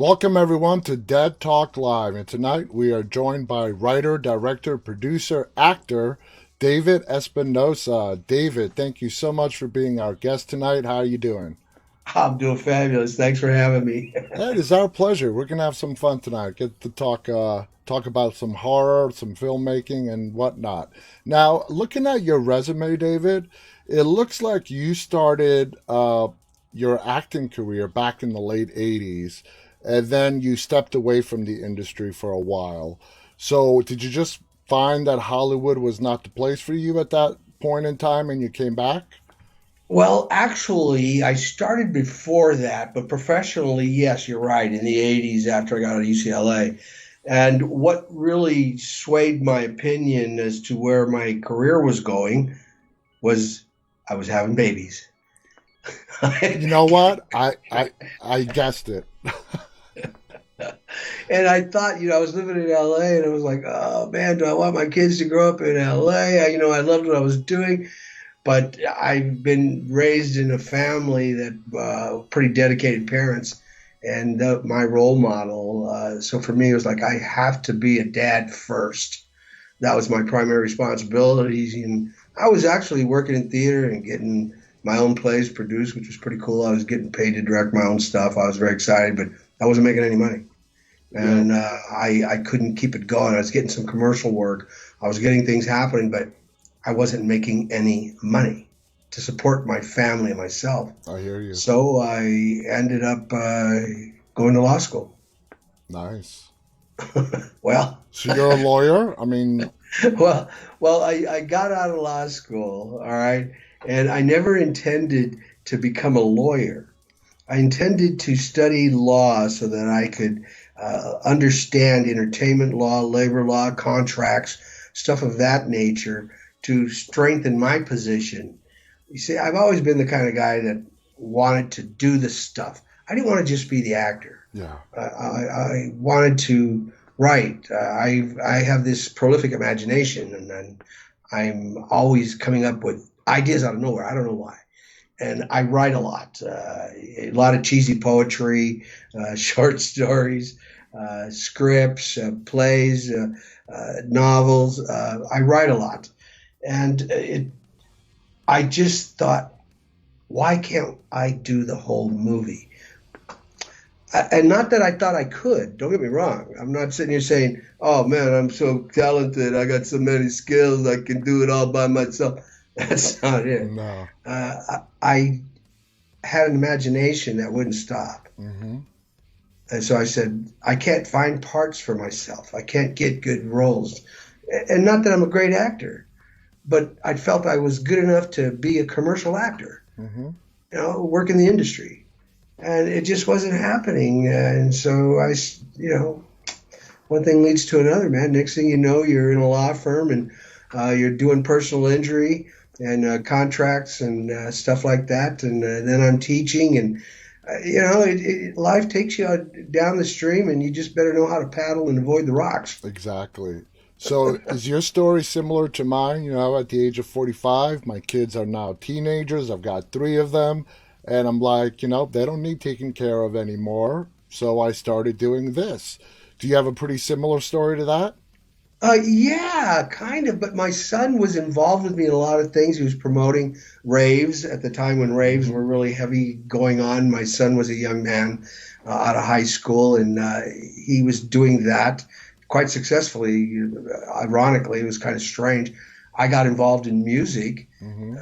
Welcome, everyone, to Dead Talk Live. And tonight we are joined by writer, director, producer, actor David Espinosa. David, thank you so much for being our guest tonight. How are you doing? I'm doing fabulous. Thanks for having me. It is our pleasure. We're gonna have some fun tonight. Get to talk about some horror, some filmmaking, and whatnot. Now, looking at your resume, David, it looks like you started your acting career back in the late '80s, and then you stepped away from the industry for a while. So, did you just find that Hollywood was not the place for you at that point in time, and you came back? Well, actually, I started before that, but professionally, yes, you're right, in the 80s after I got out of UCLA. And what really swayed my opinion as to where my career was going was I was having babies. You know what? I guessed it. And I thought, I was living in LA and I was like, oh man, do I want my kids to grow up in LA? I loved what I was doing. But I've been raised in a family that pretty dedicated parents, and my role model. So for me, it was like I have to be a dad first. That was my primary responsibilities, and I was actually working in theater and getting my own plays produced, which was pretty cool. I was getting paid to direct my own stuff. I was very excited, but I wasn't making any money, Yeah. and I couldn't keep it going. I was getting some commercial work. I was getting things happening, but I wasn't making any money to support my family and myself. I hear you. So I ended up going to law school. Nice. Well, So you're a lawyer? I mean, well, I got out of law school, all right, and I never intended to become a lawyer. I intended to study law so that I could understand entertainment law, labor law, contracts, stuff of that nature to strengthen my position. You see, I've always been the kind of guy that wanted to do the stuff. I didn't want to just be the actor. yeah, I wanted to write. I have this prolific imagination, and I'm always coming up with ideas out of nowhere. I don't know why. And I write a lot of cheesy poetry, short stories, scripts, plays, novels. I write a lot. And I just thought, why can't I do the whole movie? And not that I thought I could. Don't get me wrong. I'm not sitting here saying, "Oh man, I'm so talented. I got so many skills. I can do it all by myself." That's not it. no. I had an imagination that wouldn't stop, Hmm. and so I said, "I can't find parts for myself. I can't get good roles." And not that I'm a great actor, but I felt I was good enough to be a commercial actor, Hmm. work in the industry. And it just wasn't happening. And so one thing leads to another, man. Next thing you know, you're in a law firm and you're doing personal injury and contracts and stuff like that. And then I'm teaching and, life takes you down the stream and you just better know how to paddle and avoid the rocks. Exactly. So is your story similar to mine? At the age of 45, my kids are now teenagers. I've got three of them. And I'm like, they don't need taken care of anymore. So I started doing this. Do you have a pretty similar story to that? Yeah, kind of. But my son was involved with me in a lot of things. He was promoting raves at the time when raves Hmm. were really heavy going on. My son was a young man out of high school, and he was doing that quite successfully. Ironically, it was kind of strange. I got involved in music, Hmm.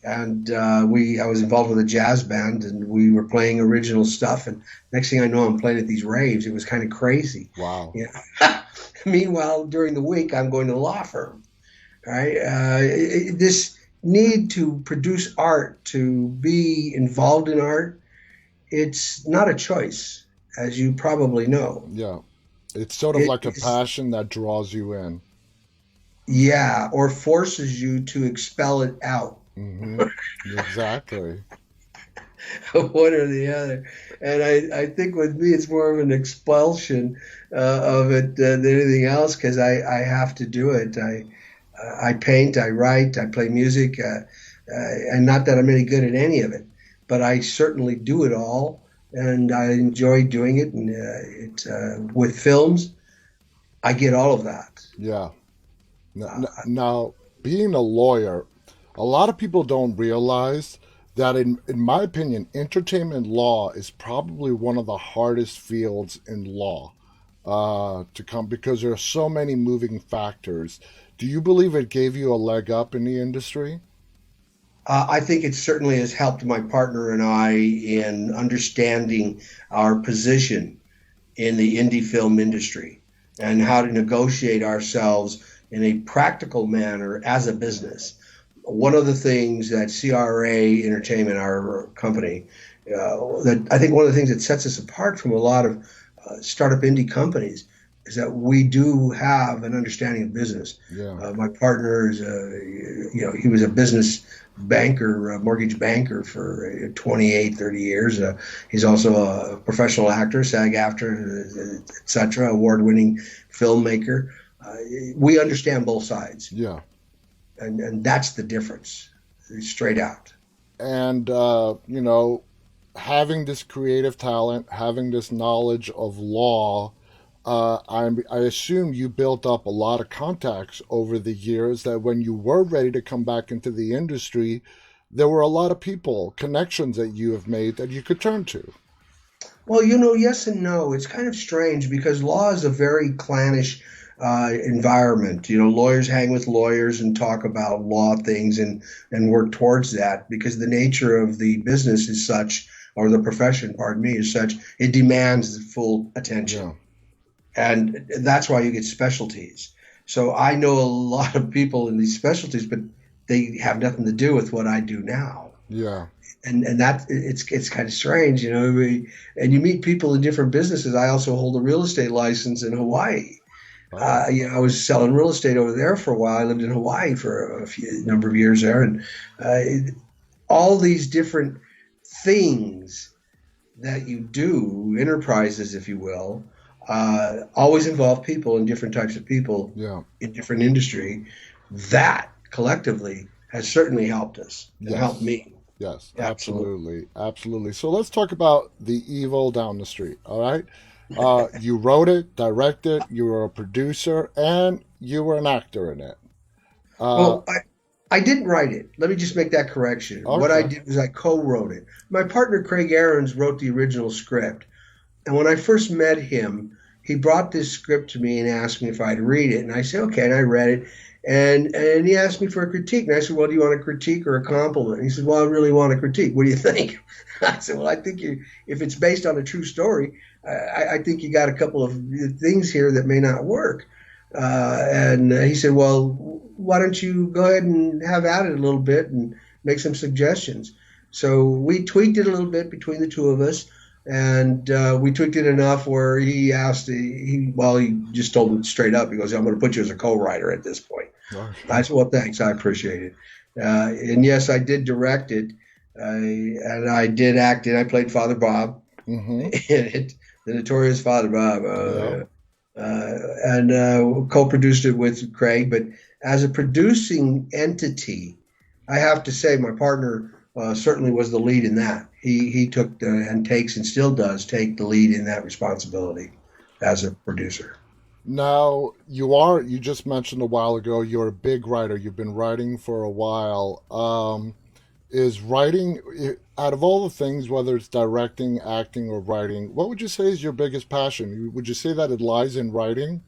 and I was involved with a jazz band, and we were playing original stuff. And next thing I know, I'm playing at these raves. It was kind of crazy. Wow. Yeah. Meanwhile, during the week, I'm going to the law firm. Right? This need to produce art, to be involved in art, it's not a choice, as you probably know. Yeah. It's sort of It like a is, passion that draws you in. yeah, or forces you to expel it out. Hmm. Exactly. One or the other. And I think with me, it's more of an expulsion of it than anything else because I have to do it. I paint, I write, I play music, and not that I'm any good at any of it, but I certainly do it all. and I enjoy doing it. And with films, I get all of that. Yeah. Uh, Now, being a lawyer, a lot of people don't realize that, in my opinion, entertainment law is probably one of the hardest fields in law to come because there are so many moving factors. Do you believe it gave you a leg up in the industry? I think it certainly has helped my partner and I in understanding our position in the indie film industry and how to negotiate ourselves in a practical manner as a business. One of the things that CRA Entertainment, our company, that I think one of the things that sets us apart from a lot of startup indie companies is that we do have an understanding of business. Yeah. My partner is, he was a business banker, a mortgage banker for 28, 30 years. He's also a professional actor, SAG actor, etc., award-winning filmmaker. Uh, we understand both sides, Yeah. and that's the difference, straight out. And, having this creative talent, having this knowledge of law, I assume you built up a lot of contacts over the years that when you were ready to come back into the industry, there were a lot of people, connections that you have made that you could turn to. Well, yes and no. It's kind of strange because law is a very clannish environment. Lawyers hang with lawyers and talk about law things and work towards that because the nature of the business is such, or the profession, pardon me, is such, it demands full attention. Yeah. And that's why you get specialties. So I know a lot of people in these specialties, but they have nothing to do with what I do now. Yeah. And that it's kind of strange, and you meet people in different businesses. I also hold a real estate license in Hawaii. Oh. I was selling real estate over there for a while. I lived in Hawaii for a few number of years there, and all these different things that you do, enterprises, if you will, always involve people and different types of people Yeah. in different industry. That collectively has certainly helped us and helped Yes. me. Yes. Absolutely. Absolutely. Absolutely. So let's talk about The Evil Down the Street. All right. You wrote it, directed, you were a producer, and you were an actor in it. Uh, Well, I didn't write it. Let me just make that correction. What I okay. did was I co-wrote it. My partner Craig Aarons wrote the original script. And when I first met him, he brought this script to me and asked me if I'd read it. And I said, okay. And I read it. And he asked me for a critique. And I said, well, do you want a critique or a compliment? And he said, well, I really want a critique. What do you think? I said, well, I think if it's based on a true story, I think you got a couple of things here that may not work. And he said, well, why don't you go ahead and have at it a little bit and make some suggestions? So we tweaked it a little bit between the two of us, and we tweaked it enough where he asked, he just told him straight up. He goes, I'm going to put you as a co-writer at this point. I Okay. said, well, thanks. I appreciate it. And yes, I did direct it, and I did act it. I played Father Bob Mm-hmm. in it, the notorious Father Bob. Yeah. And co-produced it with Craig. But as a producing entity, I have to say my partner certainly was the lead in that. He took and takes and still does take the lead in that responsibility as a producer. Now, you just mentioned a while ago, you're a big writer. You've been writing for a while. Is writing, out of all the things, whether it's directing, acting, or writing, what would you say is your biggest passion? Would you say that it lies in writing?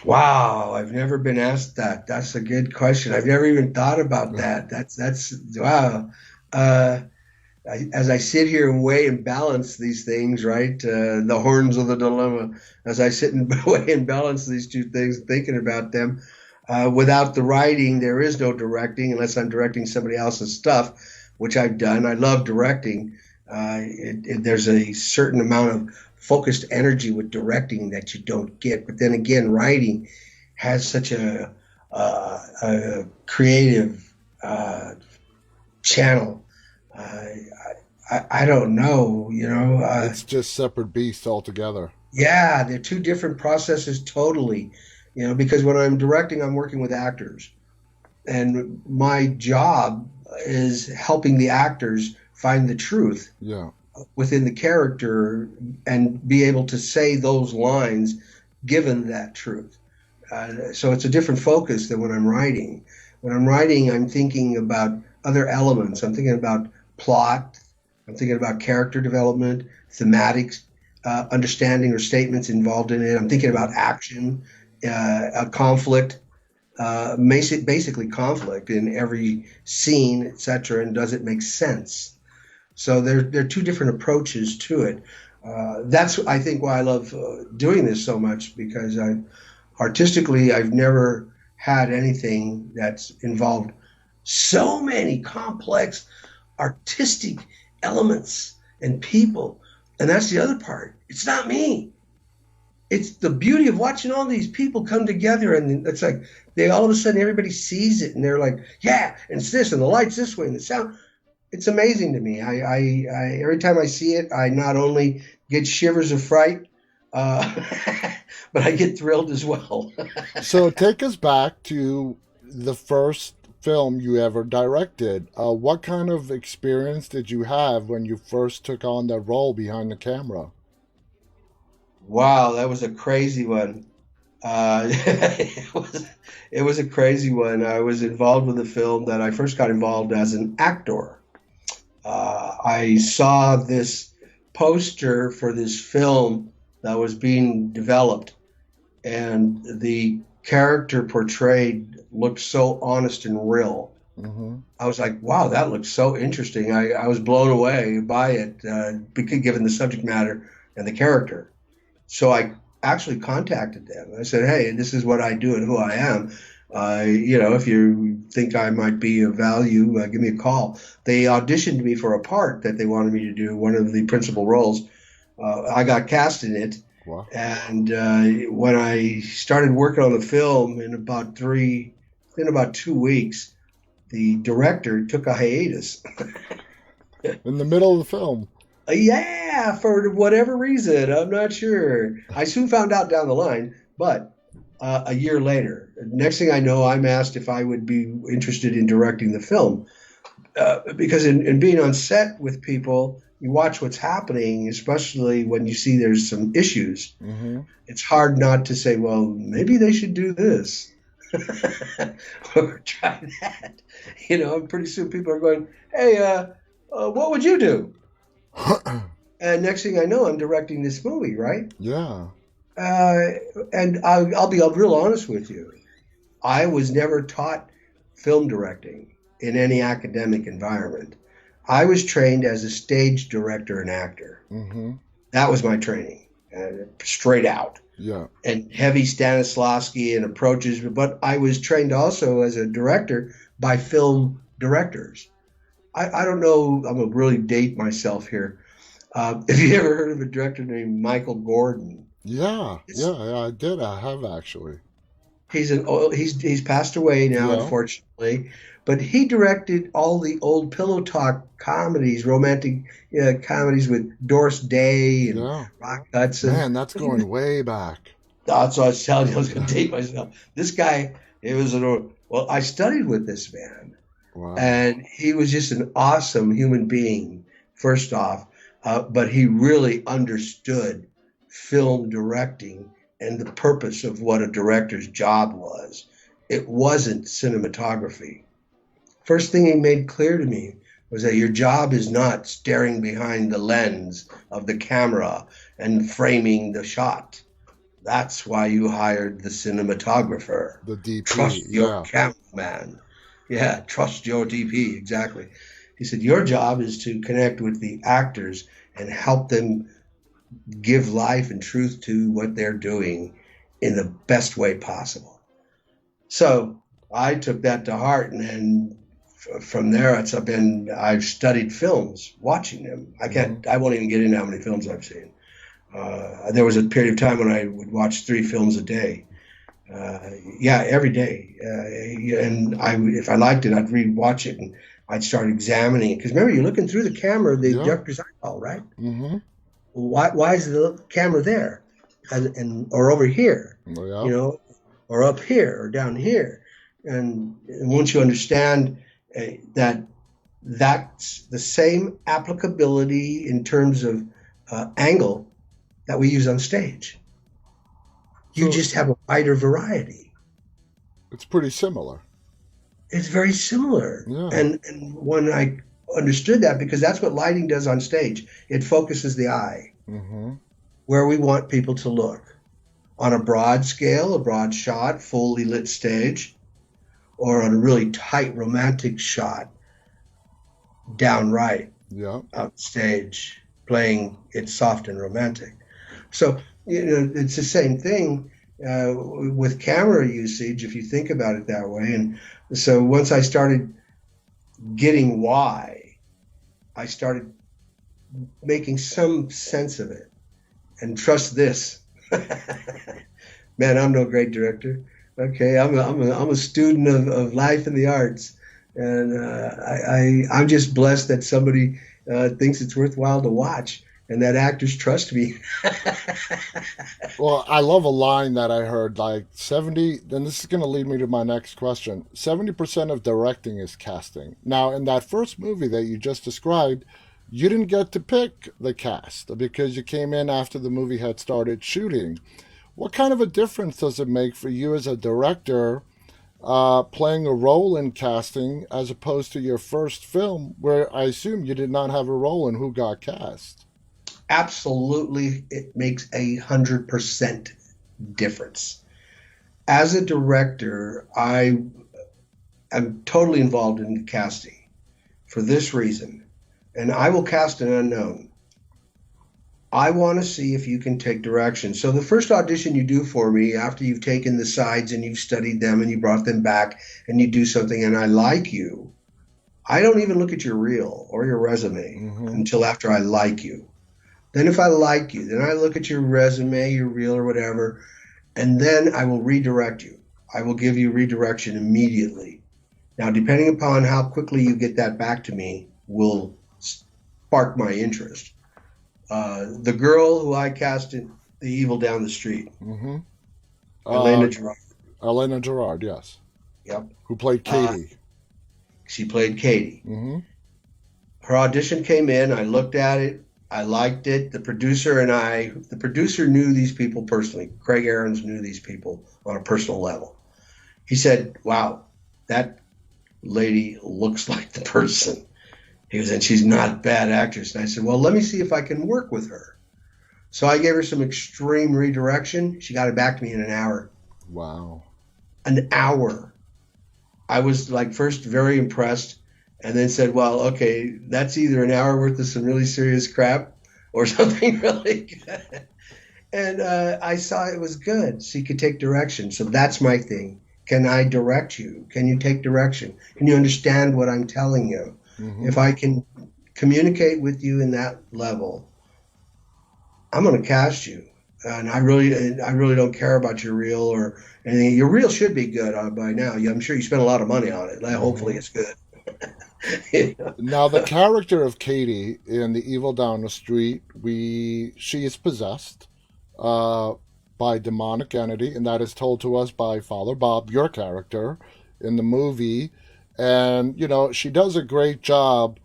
Wow, I've never been asked that. That's a good question. I've never even thought about that. That's wow. Uh, as I sit here and weigh and balance these things, right? The horns of the dilemma. As I sit and weigh and balance these two things, thinking about them. Without the writing, there is no directing unless I'm directing somebody else's stuff, which I've done. I love directing. There's a certain amount of focused energy with directing that you don't get. But then again, writing has such a creative channel. I don't know, It's just separate beasts altogether. yeah, they're two different processes totally, because when I'm directing, I'm working with actors. And my job is helping the actors find the truth Yeah. within the character and be able to say those lines given that truth. So it's a different focus than when I'm writing. When I'm writing, I'm thinking about other elements. I'm thinking about plot. I'm thinking about character development, thematic understanding or statements involved in it. I'm thinking about Mhm. action, a conflict, basically conflict in every scene, etc. And does it make sense? So there are two different approaches to it. That's I think why I love doing this so much because artistically I've never had anything that's involved so many complex artistic elements and people. And that's the other part. It's not me. It's the beauty of watching all these people come together, and it's like they all of a sudden everybody sees it and they're like, yeah, and it's this and the lights this way and the sound. It's amazing to me. I every time I see it, I not only get shivers of fright, uh, but I get thrilled as well. So take us back to the first film you ever directed. What kind of experience did you have when you first took on that role behind the camera? Wow, that was a crazy one. It was a crazy one. I was involved with a film that I first got involved as an actor. I saw this poster for this film that was being developed, and the character portrayed looked so honest and real. Hmm. I was like, wow, that looks so interesting. I was blown away by it, given the subject matter and the character. So I actually contacted them. I said, hey, this is what I do and who I am. If you think I might be of value, give me a call. They auditioned me for a part that they wanted me to do, one of the principal roles. I got cast in it. Wow. And when I started working on the film in about 2 weeks, the director took a hiatus. In the middle of the film. Yeah, for whatever reason, I'm not sure. I soon found out down the line, but a year later, next thing I know, I'm asked if I would be interested in directing the film. Because in being on set with people, you watch what's happening, especially when you see there's some issues. Hmm. It's hard not to say, well, maybe they should do this or try that. And pretty soon people are going, hey, what would you do? And next thing I know, I'm directing this movie, right? Yeah. Uh, and I'll be real honest with you. I was never taught film directing in any academic environment. I was trained as a stage director and actor. Hmm. That was my training, straight out. Yeah. And heavy Stanislavski and approaches, but I was trained also as a director by film directors. I don't know, I'm going to really date myself here. Have you ever heard of a director named Michael Gordon? Yeah. It's, Yeah. Yeah. I did. I have actually. he's passed away now, Yeah. unfortunately, but he directed all the old pillow talk comedies, romantic comedies with Doris Day and Yeah. Rock Hudson. Man, that's going way back. That's what I was telling you. I was going to date myself. This guy, well, I studied with this man, Wow. and he was just an awesome human being, first off, but he really understood film directing and the purpose of what a director's job was. It wasn't cinematography. First thing he made clear to me was that your job is not staring behind the lens of the camera and framing the shot. That's why you hired the cinematographer. The DP. Trust your Yeah. cameraman. Yeah, trust your DP. Exactly. He said, your job is to connect with the actors and help them give life and truth to what they're doing in the best way possible. So I took that to heart, and then from there, I've studied films, watching them. Hmm. I won't even get into how many films I've seen. There was a period of time when I would watch 3 films a day. Yeah, every day. And if I liked it, I'd rewatch it and I'd start examining it. Because remember, you're looking through the camera, the Yeah. director's eyeball, right? Hmm. Why is the camera there, and or over here, Yeah. you know, or up here or down here? And once you understand that That's the same applicability in terms of angle that we use on stage. You So just have a wider variety. it's pretty similar. It's very similar. Yeah. And when I understood that, because that's what lighting does on stage, it focuses the eye Mm-hmm. where we want people to look on a broad scale, a broad shot, fully lit stage, or on a really tight romantic shot, downright Yeah. out stage, playing it soft and romantic. So, it's the same thing with camera usage, if you think about it that way. And so once I started getting why, I started making some sense of it. And trust this, man, I'm no great director. Okay, I'm a student of life and the arts, and I'm just blessed that somebody thinks it's worthwhile to watch, and that actors trust me. Well, I love a line that I heard like 70, then this is going to lead me to my next question. 70% of directing is casting. Now, in that first movie that you just described, you didn't get to pick the cast because you came in after the movie had started shooting. What kind of a difference does it make for you as a director playing a role in casting as opposed to your first film where I assume you did not have a role in who got cast? Absolutely, it makes 100% difference. As a director, I am totally involved in casting for this reason, and I will cast an unknown. I want to see if you can take direction. So the first audition you do for me, after you've taken the sides and you've studied them and you brought them back and you do something and I like you, I don't even look at your reel or your resume Mm-hmm. until after I like you. Then if I like you, then I look at your resume, your reel or whatever, and then I will redirect you. I will give you redirection immediately. Now, depending upon how quickly you get that back to me, will spark my interest. The girl who I cast in The Evil Down the Street, Mm-hmm. Uh, Elena Gerard. Elena Gerard, yes, Yep. who played Uh, Katie. she played Katie. Mm-hmm. Her audition came in. I looked at it. I liked it. The producer knew these people personally. Craig Aarons knew these people on a personal level. He said, "Wow, that lady looks like the person." He goes, "And she's not a bad actress." And I said, "Well, let me see if I can work with her." So I gave her some extreme redirection. She got it back to me in an hour. Wow. An hour. I was like first very impressed and then said, well, okay, that's either an hour worth of some really serious crap or something really good. And I saw it was good. She could take direction. So that's my thing. Can I direct you? Can you take direction? Can you understand what I'm telling you? Mm-hmm. If I can communicate with you in that level, I'm going to cast you. And I really don't care about your reel or anything. Your reel should be good by now. I'm sure you spent a lot of money on it. Hopefully, Mm-hmm. it's good. Yeah. Now, the character of Katie in The Evil Down the Street, she is possessed uh, by demonic entity, and that is told to us by Father Bob, your character, in the movie. And she does a great job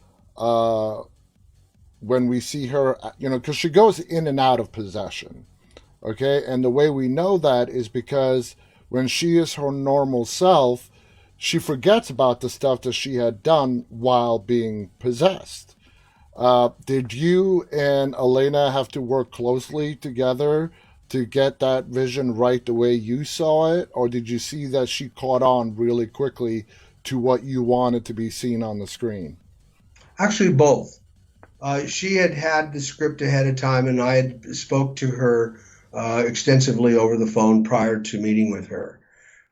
when we see her, because she goes in and out of possession. Okay, and the way we know that is because when she is her normal self, she forgets about the stuff that she had done while being possessed. Did you and Elena have to work closely together to get that vision right the way you saw it, or did you see that she caught on really quickly to what you wanted to be seen on the screen? Actually, both. She had had the script ahead of time, and I had spoke to her extensively over the phone prior to meeting with her.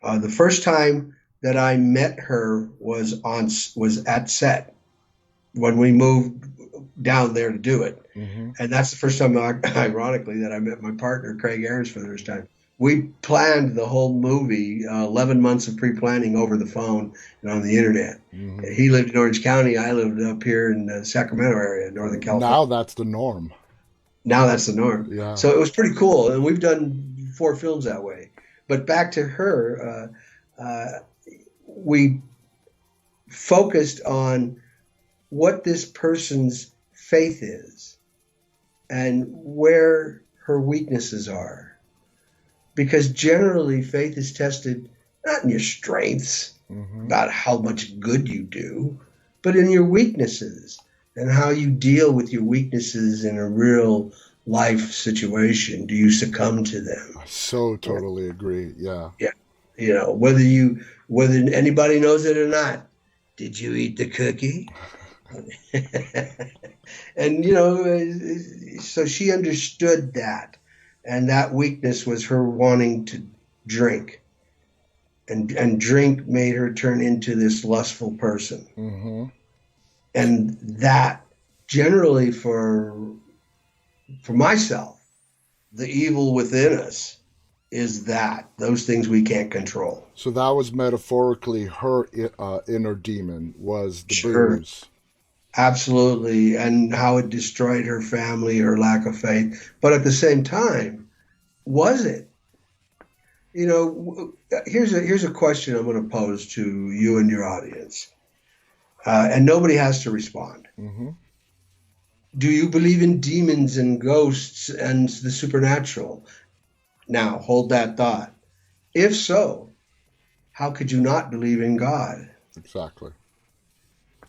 The first time that I met her was at set when we moved down there to do it. Mm-hmm. And that's the first time, ironically, that I met my partner, Craig Aarons, for the first time. We planned the whole movie, 11 months of pre-planning over the phone and on the internet. Mm-hmm. He lived in Orange County. I lived up here in the Sacramento area, Northern California. Now that's the norm. Now that's the norm. Yeah. So it was pretty cool. And we've done 4 films that way. But back to her, we focused on what this person's faith is and where her weaknesses are. Because generally, faith is tested not in your strengths, Mm-hmm. about how much good you do, but in your weaknesses and how you deal with your weaknesses in a real life situation. Do you succumb to them? I so totally agree. Yeah. Yeah. Whether anybody knows it or not, did you eat the cookie? And so she understood that, and that weakness was her wanting to drink, and drink made her turn into this lustful person. Mm-hmm. And that generally for myself, the evil within us is that those things we can't control. So that was metaphorically her inner demon was the Sure. booze. Absolutely, and how it destroyed her family, her lack of faith. But at the same time, was it? Here's a question I'm going to pose to you and your audience, and nobody has to respond. Mm-hmm. Do you believe in demons and ghosts and the supernatural? Now, hold that thought. If so, how could you not believe in God? Exactly.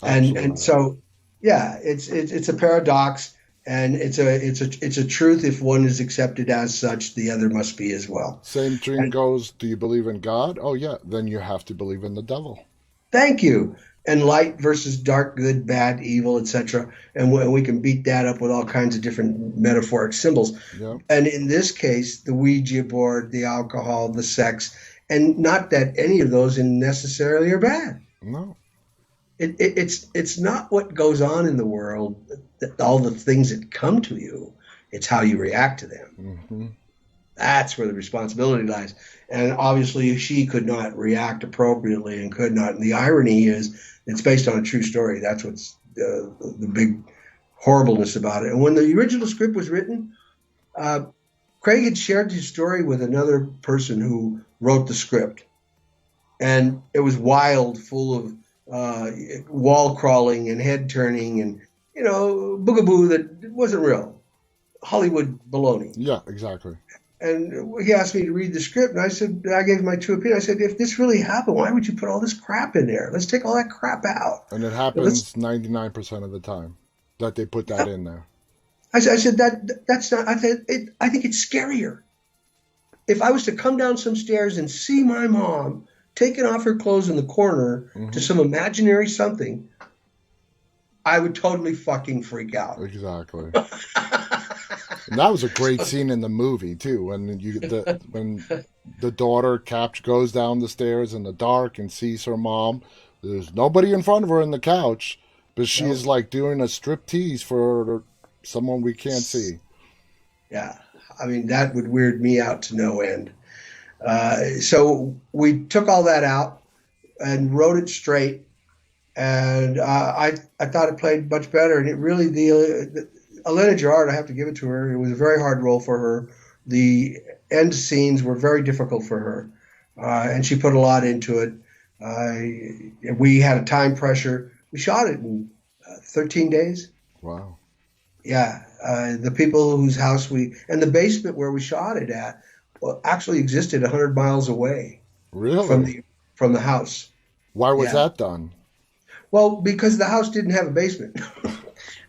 And Absolutely. so, yeah, it's a paradox, and it's a truth. If one is accepted as such, the other must be as well. Same thing And goes, do you believe in God? Oh, yeah. Then you have to believe in the devil. thank you. And light versus dark, good, bad, evil, etc. And we can beat that up with all kinds of different metaphoric symbols. Yeah. And in this case, the Ouija board, the alcohol, the sex, and not that any of those necessarily are bad. No. It's not what goes on in the world, all the things that come to you. It's how you react to them. Mm-hmm. That's where the responsibility lies. And obviously, she could not react appropriately and could not. And the irony is, it's based on a true story. That's what's the big horribleness about it. And when the original script was written, uh, Craig had shared his story with another person who wrote the script, and it was wild, full of wall crawling and head turning and boogaboo that wasn't real, Hollywood baloney. Yeah, exactly. And he asked me to read the script, and I gave my true opinion. I said, if this really happened, why would you put all this crap in there? Let's take all that crap out. And it Let's. happens 99% of the time that they put that in there. I said that's not. I think it's scarier. If I was to come down some stairs and see my mom taking off her clothes in the corner to Mm-hmm. some imaginary something, I would totally fucking freak out. Exactly. And that was a great scene in the movie too, when the daughter goes down the stairs in the dark and sees her mom. There's nobody in front of her in the couch, but she is No. like doing a strip tease for someone we can't see. Yeah. I mean, that would weird me out to no end. So we took all that out and wrote it straight, and I thought it played much better. And it really the Elena Gerard, I have to give it to her. It was a very hard role for her. The end scenes were very difficult for her, and she put a lot into it. We had a time pressure. We shot it in 13 days. Wow. Yeah, the people whose house and the basement where we shot it at, well, actually existed 100 miles away from Really? the house. Why was Yeah. that done? Well, because the house didn't have a basement.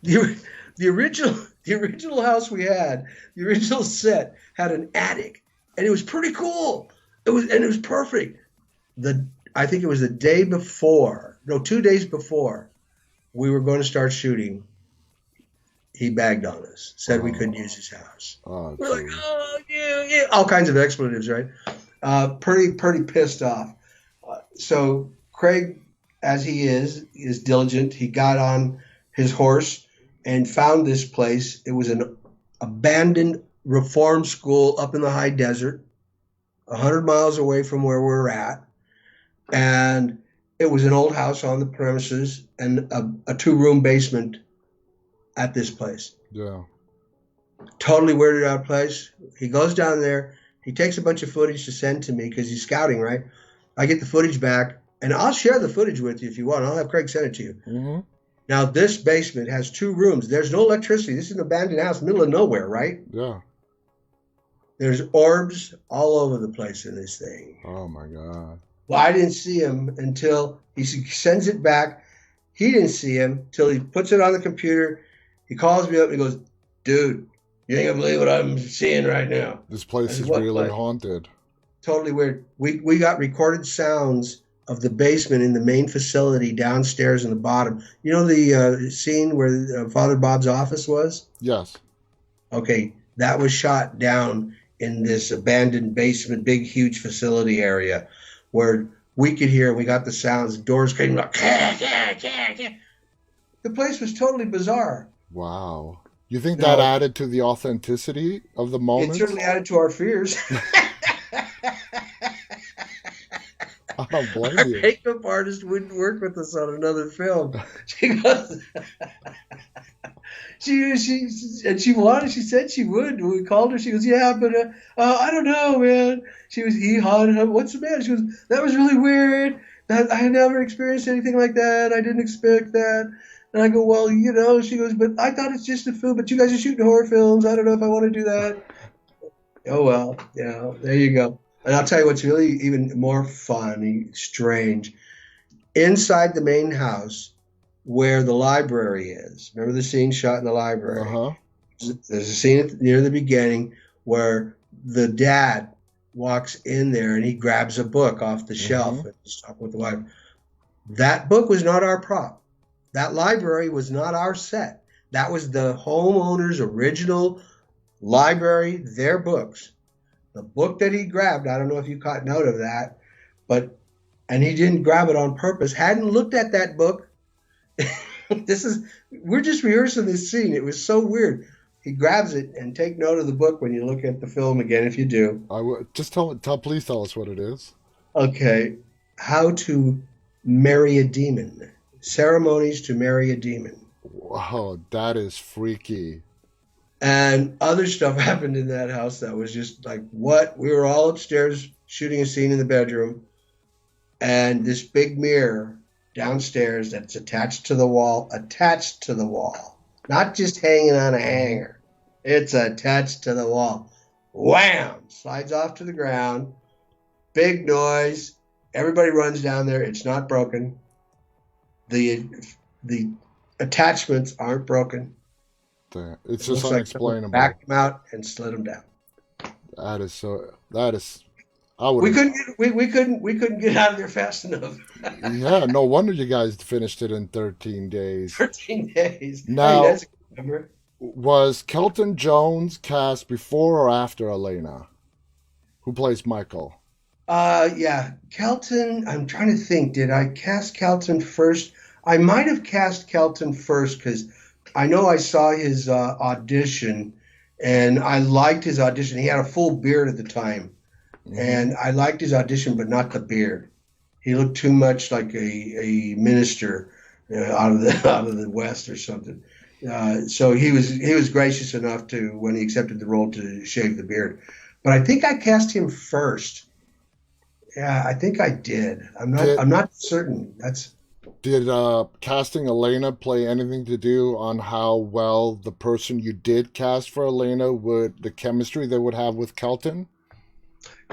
the the original house we had, the original set had an attic, and it was pretty cool. It was perfect. I think it was the day before, no, 2 days before we were going to start shooting. He bagged on us, said we couldn't use Oh, his house. oh, We're like, gee. oh yeah, yeah, all kinds of expletives, right? Pretty pissed off. So Craig, as he is diligent. He got on his horse and found this place. It was an abandoned reform school up in the high desert, 100 miles away from where we're at, and it was an old house on the premises and a two-room basement at this place. Yeah. Totally weirded out place. He goes down there. He takes a bunch of footage to send to me because he's scouting, right? I get the footage back, and I'll share the footage with you if you want. I'll have Craig send it to you. Mm-hmm. Now, this basement has 2 rooms. There's no electricity. This is an abandoned house, middle of nowhere, right? Yeah. There's orbs all over the place in this thing. Oh my God. Well, I didn't see him until he sends it back. He didn't see him till he puts it on the computer. He calls me up and he goes, "Dude, you ain't gonna believe what I'm seeing right now." This I place said, is "What really place?" haunted. Totally weird. We got recorded sounds of the basement in the main facility downstairs in the bottom. You know the scene where Father Bob's office was? Yes. Okay, that was shot down in this abandoned basement, big, huge facility area where we could hear, we got the sounds, doors came like, "Kah, kah, kah, kah." The place was totally bizarre. Wow. You think that Now, added to the authenticity of the it moments? certainly added to our fears. I don't blame Our you. makeup artist wouldn't work with us on another film. She goes, she wanted. She said she would. When we called her, she goes, "Yeah, but I don't know, man." She was hee-hawing. "What's the matter?" She goes, "That was really weird. That I had never experienced anything like that. I didn't expect that." And I go, "Well, you know," she goes, "but I thought it's just a film. But you guys are shooting horror films. I don't know if I want to do that." Oh well, there you go. And I'll tell you what's really even more funny, strange. Inside the main house, where the library is. Remember the scene shot in the Uh library? huh. There's a scene near the beginning where the dad walks in there and he grabs a book off the Mm-hmm. shelf and he's talking with the wife. That book was not our prop. That library was not our set. That was the homeowner's original library, their books. The book that he grabbed, I don't know if you caught note of that, but and he didn't grab it on purpose. Hadn't looked at that book. This is we're just rehearsing this scene. It was so weird. He grabs it and take note of the book when you look at the film again, if you do. I would just please tell us what it is. Okay, how to marry a demon. Ceremonies to marry a demon. Wow, that is freaky. And other stuff happened in that house that was just like, what? We were all upstairs shooting a scene in the bedroom, and this big mirror downstairs that's attached to the wall, not just hanging on a Mm-hmm. hanger. It's attached to the wall. Wham! Slides off to the ground. Big noise. Everybody runs down there. It's not broken. The the attachments aren't broken. It's It just looks like someone unexplainable. backed them out and slid them down. That is so. That is. I would We have. couldn't get, we couldn't get out of there fast enough. Yeah, no wonder you guys finished it in 13 days. 13 days. Hey, Now, that's a good number. was Kelton Jones cast before or after Elena, who plays Michael? Yeah, Kelton. I'm trying to think. Did I cast Kelton first? I might have cast Kelton first because I know I saw his audition, and I liked his audition. He had a full beard at the time, Mm-hmm. and I liked his audition, but not the beard. He looked too much like a minister out of the out of the West or something. So he was gracious enough to when he accepted the role to shave the beard. But I think I cast him first. Yeah, I think I did. Did I'm not certain. That's did casting Elena play anything to do on how well the person you did cast for Elena would the chemistry they would have with Kelton?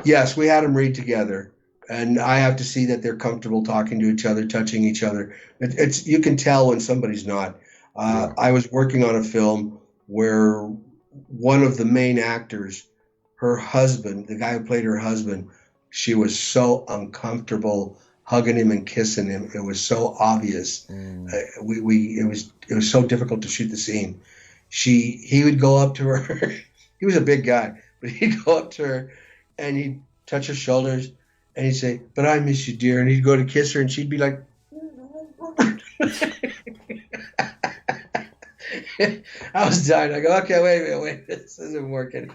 yes, we had them read together, and I have to see that they're comfortable talking to each other, touching each other. It's you can tell when somebody's not. Yeah. I was working on a film where one of the main actors, her husband, the guy who played her husband, she was so uncomfortable hugging him and kissing him. It was so obvious. Mm. It was so difficult to shoot the scene. He would go up to her. He was a big guy, but he'd go up to her and he'd touch her shoulders and he'd say, "But I miss you, dear." And he'd go to kiss her and she'd be like, I was dying. I go, "Okay, wait a minute, wait. This isn't working.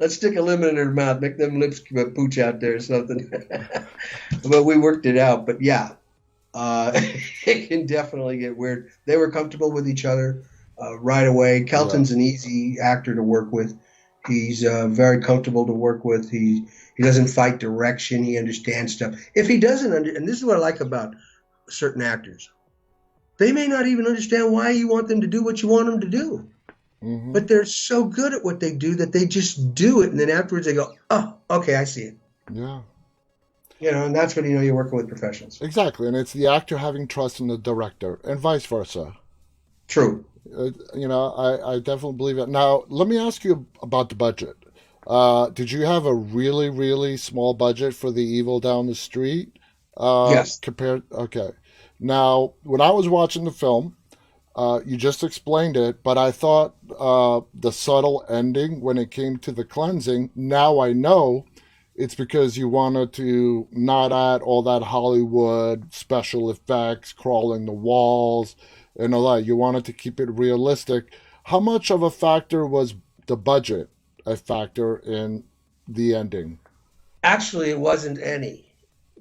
Let's stick a lemon in her mouth, make them lips pooch out there or something." But we worked it out. But yeah, it can definitely get weird. They were comfortable with each other right away. Yeah. Kelton's an easy actor to work with. He's very comfortable to work with. He doesn't fight direction. He understands stuff. If he doesn't, and this is what I like about certain actors. they may not even understand why you want them to do what you want them to do. Hmm. But they're so good at what they do that they just do it. And then afterwards they go, oh, okay, I see it. Yeah. And that's when you know you're working with professionals. Exactly, and it's the actor having trust in the director, and vice versa. True. I definitely believe it. Now, let me ask you about the budget. Did you have a really, really small budget for The Evil Down the Street? Yes. Compared, okay. Now, when I was watching the film, you just explained it, but I thought the subtle ending when it came to the cleansing, now I know it's because you wanted to not add all that Hollywood special effects, crawling the walls, and all that. You wanted to keep it realistic. How much of a factor was the budget a factor in the ending? Actually, it wasn't any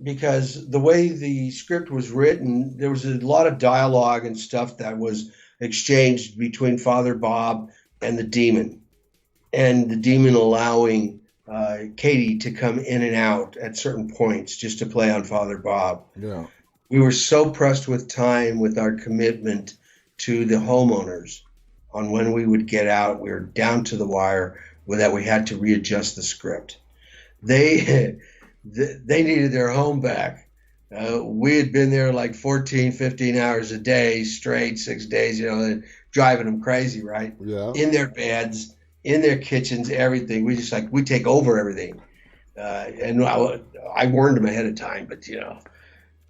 because the way the script was written, there was a lot of dialogue and stuff that was exchanged between Father Bob and the demon, and the demon allowing Katie to come in and out at certain points just to play on Father Bob. Yeah. We were so pressed with time with our commitment to the homeowners on when we would get out. We were down to the wire with that we had to readjust the script. They they needed their home back. We had been there like 14, 15 hours a day straight, 6 days, driving them crazy, right? Yeah. In their beds, in their kitchens, everything. We just we take over everything. And I warned them ahead of time, but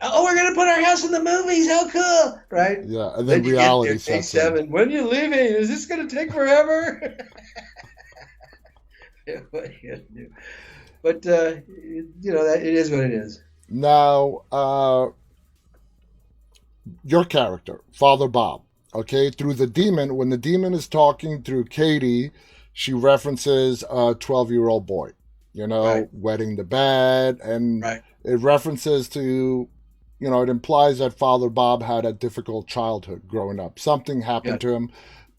oh, we're going to put our house in the movies. How cool, right? Yeah. And then Then you get there, reality day sets in. 7. When are you leaving? Is this going to take forever? What are you gonna do? But that it is what it is. Now, your character, Father Bob, okay, through the demon, when the demon is talking through Katie, she references a 12-year-old boy, Right, wetting the bed, and right. it references to, it implies that Father Bob had a difficult childhood growing up. Something Yeah. happened to him,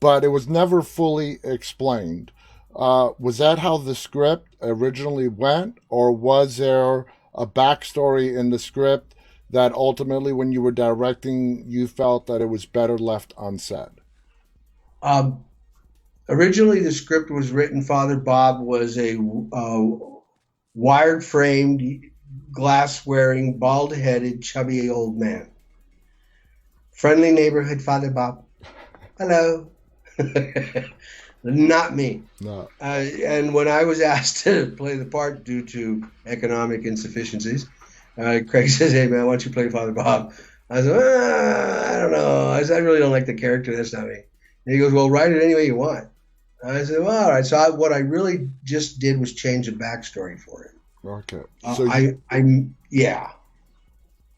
but it was never fully explained. Was that how the script originally went, or was there a backstory in the script that ultimately, when you were directing, you felt that it was better left unsaid? Um, Originally, the script was written. Father Bob was a wired framed, glass wearing, bald headed, chubby old man. Friendly neighborhood Father Bob. Hello. Not me. No. And when I was asked to play the part due to economic insufficiencies, Craig says, "Hey man, why don't you play Father Bob?" I said, I don't know. I said, "I really don't like the character. That's not me." And he goes, "Well, write it any way you want." I said, "Well, all right." So what I really just did was change the backstory for him. Okay. Uh, I, I, yeah,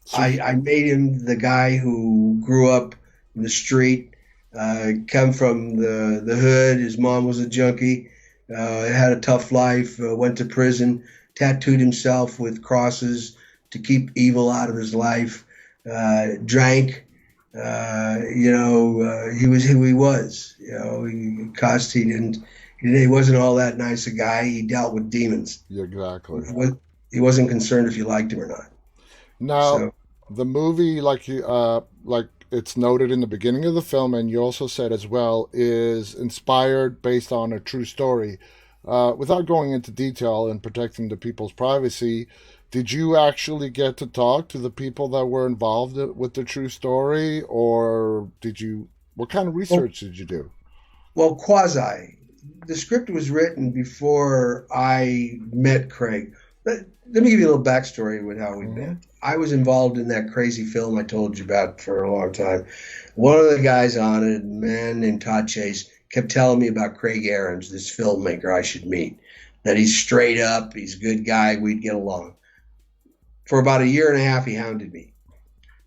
So I made him the guy who grew up in the street, come from the hood. His mom was a junkie, had a tough life, went to prison, tattooed himself with crosses to keep evil out of his life, drank. He was who he was. He wasn't all that nice a guy. He dealt with demons. yeah, exactly. He wasn't concerned if you liked him or not. Now, So, the movie, like it's noted in the beginning of the film, and you also said as well, is inspired based on a true story. Without going into detail and protecting the people's privacy, did you actually get to talk to the people that were involved with the true story, or did you? What kind of well, research did you do? well, quasi. The script was written before I met Craig. Let me give you a little backstory with how we Hmm. met. I was involved in that crazy film I told you about for a long time. One of the guys on it, a man named Todd Chase, kept telling me about Craig Ahrens, this filmmaker I should meet. That he's straight up, he's a good guy, we'd get along. For about a year and a half, he hounded me.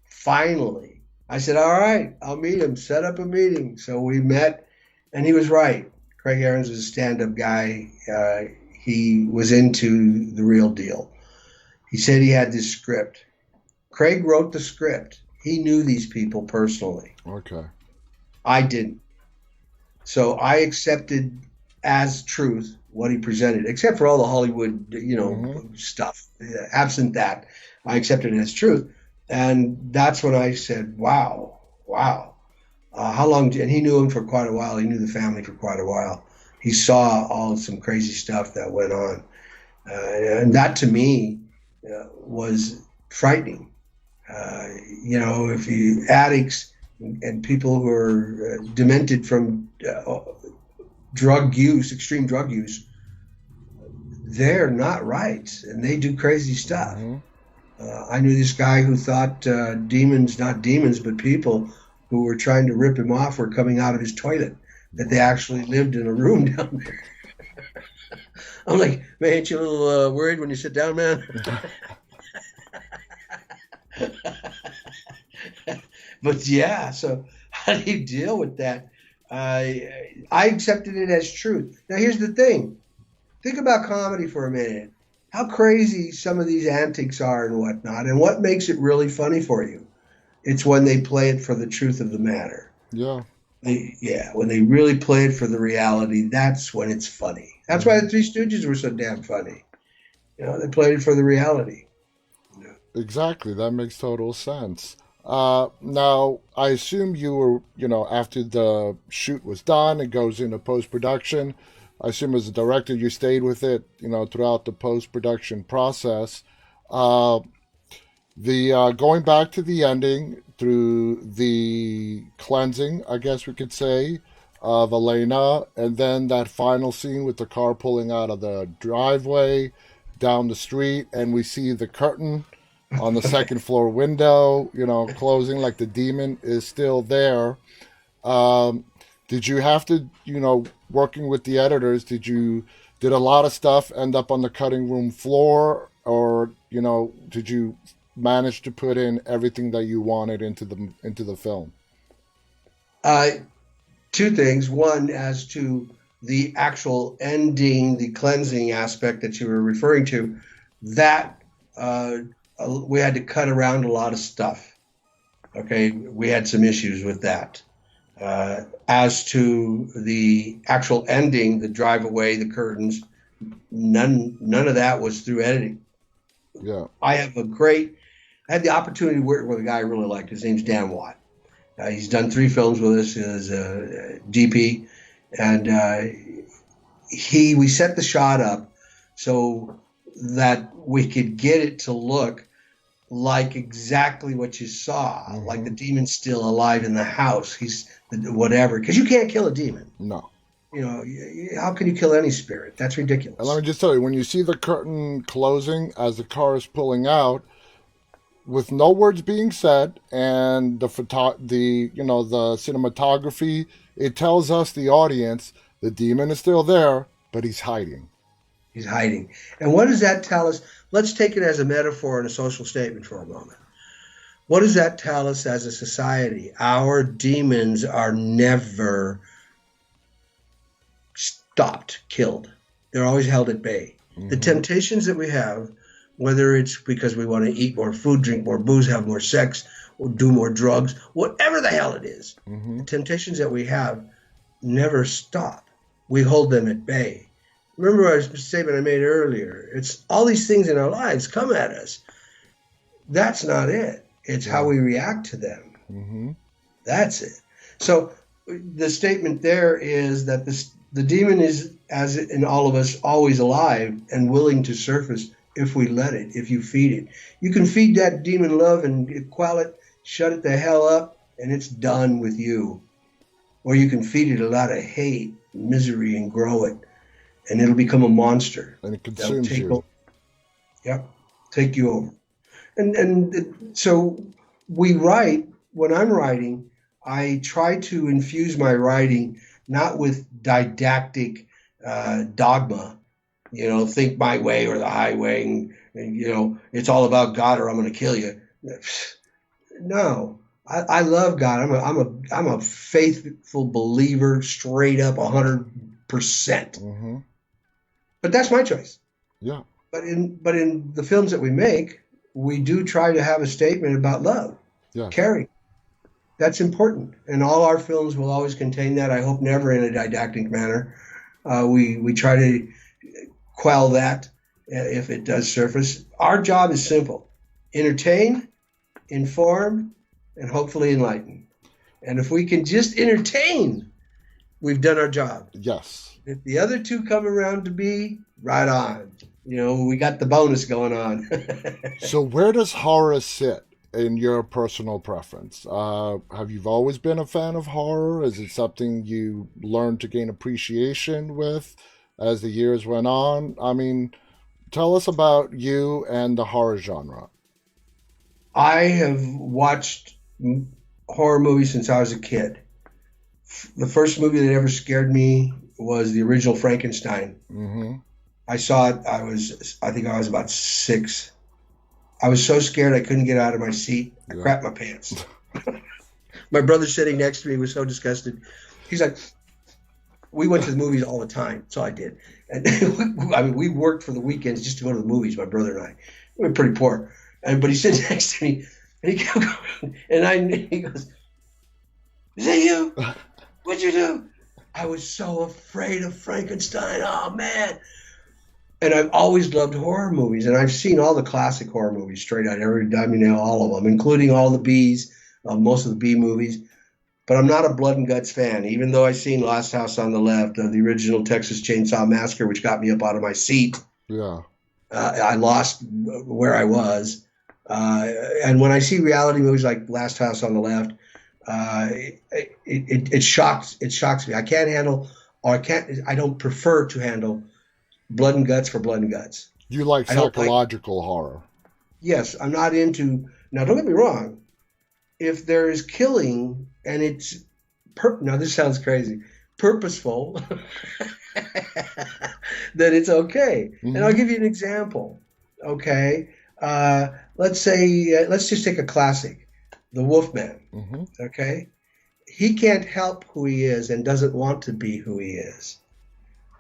Finally, I said, "All right, I'll meet him, set up a meeting." So we met, and he was right. Craig Ahrens was a stand up guy. He was into the real deal. He said he had this script. Craig wrote the script. He knew these people personally. Okay. I didn't. So I accepted as truth what he presented, except for all the Hollywood, Hmm. stuff. Absent that, I accepted it as truth. And that's when I said, wow, wow. How long? And he knew him for quite a while. He knew the family for quite a while. He saw all some crazy stuff that went on, and that to me was frightening. If you addicts and people who are demented from drug use, extreme drug use, they're not right, and they do crazy stuff. Mm-hmm. I knew this guy who thought demons, not demons, but people who were trying to rip him off were coming out of his toilet, that they actually lived in a room down there. I'm like, man, ain't you a little worried when you sit down, man? But yeah, so how do you deal with that? I accepted it as truth. Now, here's the thing. Think about comedy for a minute. How crazy some of these antics are and whatnot, and what makes it really funny for you. It's when they play it for the truth of the matter. Yeah. When they really play it for the reality, that's when it's funny. That's why the Three Stooges were so damn funny. They played it for the reality. Exactly. That makes total sense. Now, I assume you were, after the shoot was done, it goes into post production. I assume as a director, you stayed with it, throughout the post production process. The going back to the ending through the cleansing, I guess we could say, of Elena, and then that final scene with the car pulling out of the driveway down the street, and we see the curtain on the second floor window, closing, like the demon is still there. Did you have to, working with the editors, did a lot of stuff end up on the cutting room floor, or, did you manage to put in everything that you wanted into the film? Two things. One, as to the actual ending, the cleansing aspect that you were referring to, that we had to cut around a lot of stuff. Okay, we had some issues with that. As to the actual ending, the drive away, the curtains, none of that was through editing. Yeah. I had the opportunity to work with a guy I really liked. His name's Dan Watt. He's done 3 films with us as a DP, and we set the shot up so that we could get it to look like exactly what you saw, like the demon's still alive in the house. He's whatever, because you can't kill a demon. No. How can you kill any spirit? That's ridiculous. And let me just tell you, when you see the curtain closing as the car is pulling out, with no words being said, and the cinematography, it tells us, the audience, the demon is still there, but he's hiding. He's hiding. And what does that tell us? Let's take it as a metaphor and a social statement for a moment. What does that tell us as a society? Our demons are never stopped, killed. They're always held at bay. Mm-hmm. The temptations that we have, whether it's because we want to eat more food, drink more booze, have more sex, or do more drugs, whatever the hell it is, the temptations that we have never stop. We hold them at bay. Remember a statement I made earlier. It's all these things in our lives come at us. That's not it. It's how we react to them. Mm-hmm. That's it. So the statement there is that the demon is, as in all of us, always alive and willing to surface if we let it, if you feed it. You can feed that demon love and quell it, shut it the hell up, and it's done with you. Or you can feed it a lot of hate, misery, and grow it, and it'll become a monster. And it consumes you. Yep, take you over. And so we write, when I'm writing, I try to infuse my writing not with didactic dogma, think my way or the highway, and it's all about God or I'm going to kill you. No, I love God. I'm a faithful believer, straight up 100%. Mm-hmm. But that's my choice. Yeah. But in the films that we make, we do try to have a statement about love, caring. That's important, and all our films will always contain that. I hope never in a didactic manner. We try to quell that if it does surface. Our job is simple: entertain, inform, and hopefully enlighten. And if we can just entertain, we've done our job. Yes. If the other two come around to be, right on. We got the bonus going on. So where does horror sit in your personal preference? Have you always been a fan of horror? Is it something you learned to gain appreciation with as the years went on? I mean, tell us about you and the horror genre. I have watched horror movies since I was a kid. The first movie that ever scared me was the original Frankenstein. Mm-hmm. I saw it. I think I was about 6. I was so scared I couldn't get out of my seat. I Yeah. crapped my pants. My brother sitting next to me was so disgusted. He's like, we went to the movies all the time. That's all I did. And I mean, we worked for the weekends just to go to the movies, my brother and I. We were pretty poor. But he sits next to me and he kept going. He goes, is that you? What'd you do? I was so afraid of Frankenstein. Oh, man. And I've always loved horror movies, and I've seen all the classic horror movies straight out, all of them, including all the B's, most of the B movies. But I'm not a blood and guts fan, even though I've seen Last House on the Left, the original Texas Chainsaw Massacre, which got me up out of my seat. Yeah. I lost where I was. And when I see reality movies like Last House on the Left, it shocks me. I can't handle, I don't prefer to handle blood and guts for blood and guts. You like I don't like, psychological horror. yes, I'm not into, now don't get me wrong, if there is killing and it's, now this sounds crazy, purposeful, then it's okay. Mm-hmm. And I'll give you an example, okay? Let's just take a classic, The Wolfman, Mm-hmm. okay? He can't help who he is and doesn't want to be who he is.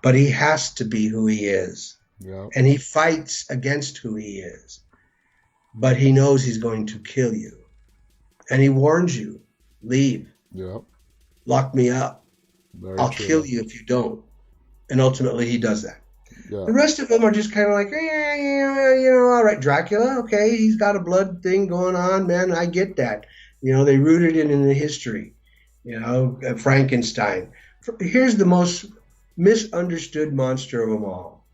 But he has to be who he is. Yeah. And he fights against who he is. But he knows he's going to kill you. And he warns you, leave. Yeah. Lock me up. I'll True. kill you if you don't. And ultimately he does that. Yeah. The rest of them are just kind of like, all right, Dracula, okay, he's got a blood thing going on, man, I get that. They rooted it in the history. Frankenstein. Here's the most misunderstood monster of them all.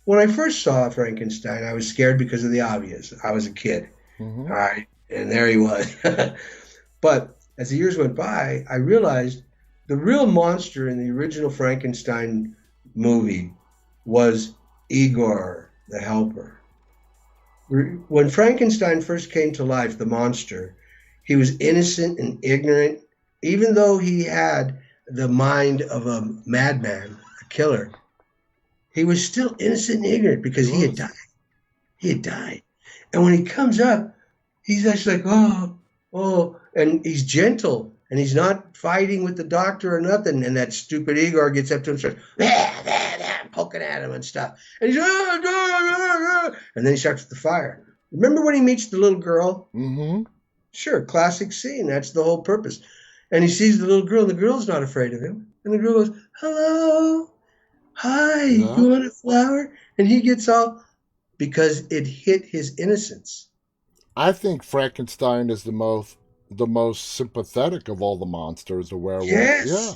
When I first saw Frankenstein, I was scared because of the obvious. I was a kid. Mm-hmm. All right, and there he was. But as the years went by, I realized the real monster in the original Frankenstein movie was Igor the Helper. When Frankenstein first came to life, the monster, he was innocent and ignorant, even though he had the mind of a madman, a killer. He was still innocent and ignorant because he had died. He had died. And when he comes up, he's actually like, oh, and he's gentle, and he's not fighting with the doctor or nothing. And that stupid Igor gets up to him and starts poking at him and stuff. And he's, and then he starts with the fire. Remember when he meets the little girl? Mm-hmm. Sure, classic scene. That's the whole purpose. And he sees the little girl, and the girl's not afraid of him. And the girl goes, hello, hi, Yeah. you want a flower? And he gets all, because it hit his innocence. I think Frankenstein is the most sympathetic of all the monsters, the werewolf. Yes. Yeah.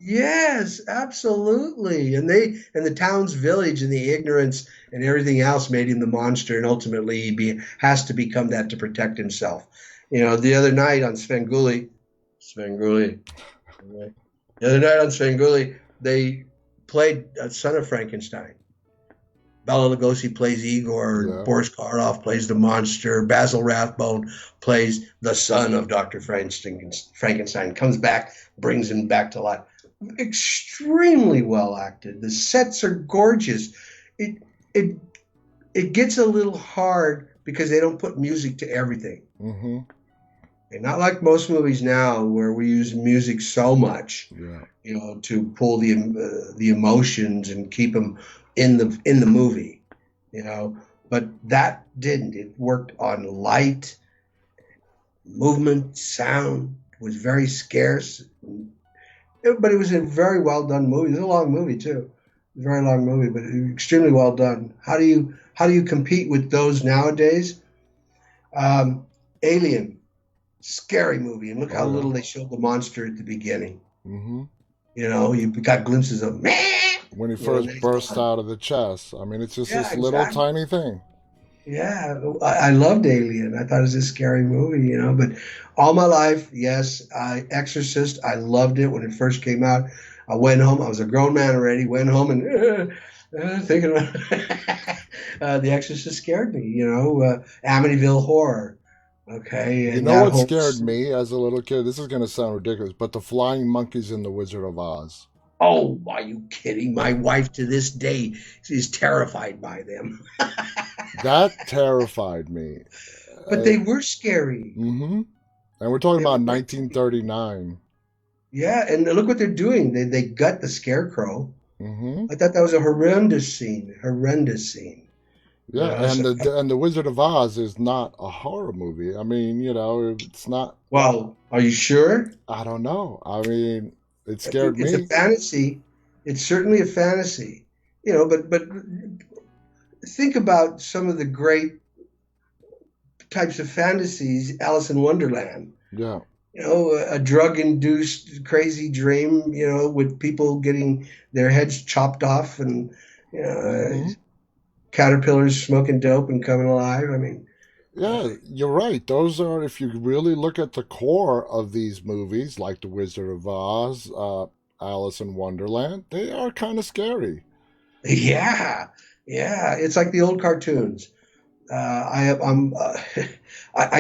Yes, absolutely. And the town's village and the ignorance and everything else made him the monster, and ultimately he has to become that to protect himself. The other night on Svengoolie, they played Son of Frankenstein. Bela Lugosi plays Igor, Yeah. Boris Karloff plays the monster, Basil Rathbone plays the son of Dr. Frankenstein, comes back, brings him back to life. Extremely well acted. The sets are gorgeous. It gets a little hard because they don't put music to everything. Mm-hmm. And not like most movies now where we use music so much, Yeah. to pull the emotions and keep them in the movie, But that didn't. It worked on light, movement, sound. Was very scarce. But it was a very well done movie. It was a long movie too. It was a very long movie, but extremely well done. How do you compete with those nowadays? Alien, Scary movie. And look how Oh yeah. little they showed the monster at the beginning. Hmm. You know, you got glimpses of meh, When he you know, and then first he's bursts gone. out of the chest. I mean, it's just Yeah, this little exactly. tiny thing. Yeah, I loved Alien. I thought it was a scary movie, you know. But all my life, yes, Exorcist. I loved it when it first came out. I went home. I was a grown man already. Went home and thinking about The Exorcist scared me. You know, Amityville Horror. Okay, You and know that what whole. scared me as a little kid? This is going to sound ridiculous, but the flying monkeys in The Wizard of Oz. Oh, are you kidding? My wife to this day is terrified by them. That terrified me. But they were scary. Mm-hmm. And we're talking They about were. 1939. Yeah, and look what they're doing. They gut the scarecrow. Mm-hmm. I thought that was a horrendous scene. Horrendous scene. You Yeah, know, so, and the Wizard of Oz is not a horror movie. I mean, it's not. well, are you sure? I don't know. I mean, it scared It's a me. fantasy. It's certainly a fantasy. You know, but think about some of the great types of fantasies. Alice in Wonderland. Yeah. You know, a drug-induced crazy dream. You know, with people getting their heads chopped off and you know, Mm-hmm. caterpillars smoking dope and coming alive. I mean, uh, Yeah, you're right. Those are, if you really look at the core of these movies, like The Wizard of Oz, Alice in Wonderland, they are kind of scary. yeah, yeah. It's like the old cartoons. I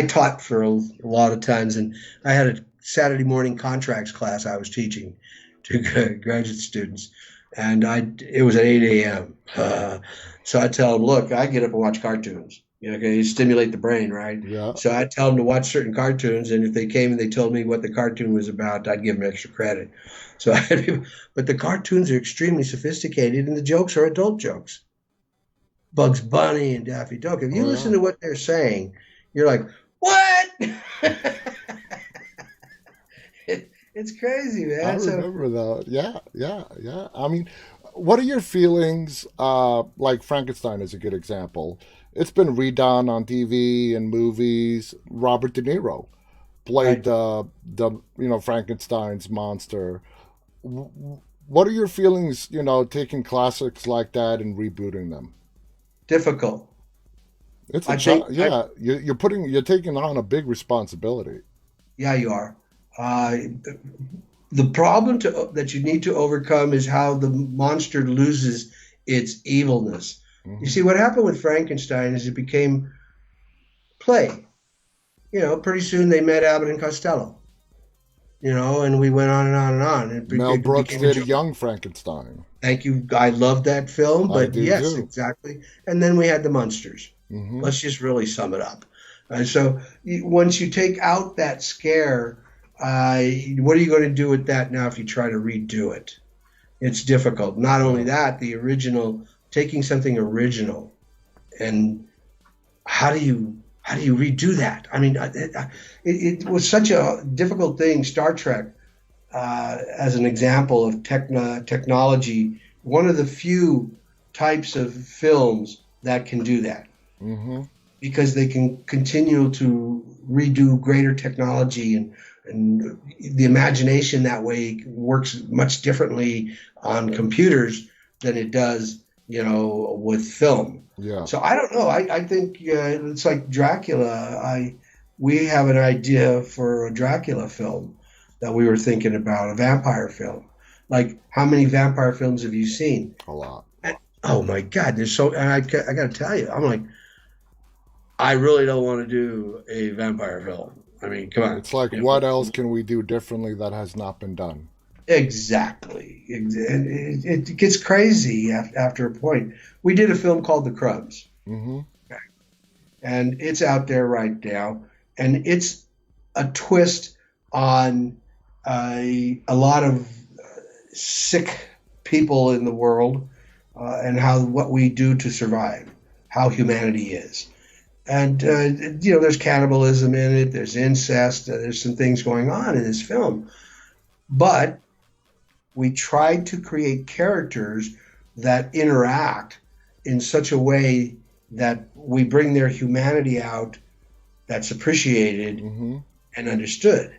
taught for a lot of times, and I had a Saturday morning contracts class I was teaching to graduate students, and it was at 8 a.m. So I tell them, look, I get up and watch cartoons. You know, okay, you stimulate the brain, right? Yeah. So I tell them to watch certain cartoons, and if they came and they told me what the cartoon was about, I'd give them extra credit. So, but the cartoons are extremely sophisticated, and the jokes are adult jokes. Bugs Bunny and Daffy Duck. If you Oh, listen yeah. to what they're saying, you're like, what? It's crazy, I man. So remember that. Yeah, yeah, yeah. I mean, what are your feelings? Like Frankenstein is a good example. It's been redone on TV and movies. Robert De Niro played right, the Frankenstein's monster. What are your feelings? Taking classics like that and rebooting them. difficult. It's a I think, yeah. You're taking on a big responsibility. yeah, you are. Uh, the problem that you need to overcome is how the monster loses its evilness. You Hmm. see, what happened with Frankenstein is it became play. You know, pretty soon they met Abbott and Costello. You know, and we went on and on and on. Mel It Brooks became a did joke. Young Frankenstein. Thank you. I love that film, I but do yes, too. exactly. And then we had the Munsters. Hmm. Let's just really sum it up. And so once you take out that scare, what are you going to do with that now if you try to redo it? It's difficult. Not only Yeah. that, the original, taking something original, and how do you redo that? I mean, it was such a difficult thing. Star Trek, as an example of technology, one of the few types of films that can do that Hmm. because they can continue to redo greater technology and the imagination that way works much differently on computers than it does, you know, with film. Yeah. So I don't know. I think it's like Dracula. We have an idea for a Dracula film that we were thinking about, a vampire film. Like, how many vampire films have you seen? A lot. Oh my God, there's so. And I got to tell you, I'm like, I really don't want to do a vampire film. I mean, come on. It's like, You what else know, can we do differently that has not been done? exactly. And it gets crazy after a point. We did a film called The Crumbs, Hmm. and it's out there right now, and it's a twist on a lot of sick people in the world and how what we do to survive, how humanity is. And you know, there's cannibalism in it, there's incest, there's some things going on in this film, but we tried to create characters that interact in such a way that we bring their humanity out that's appreciated Hmm. and understood.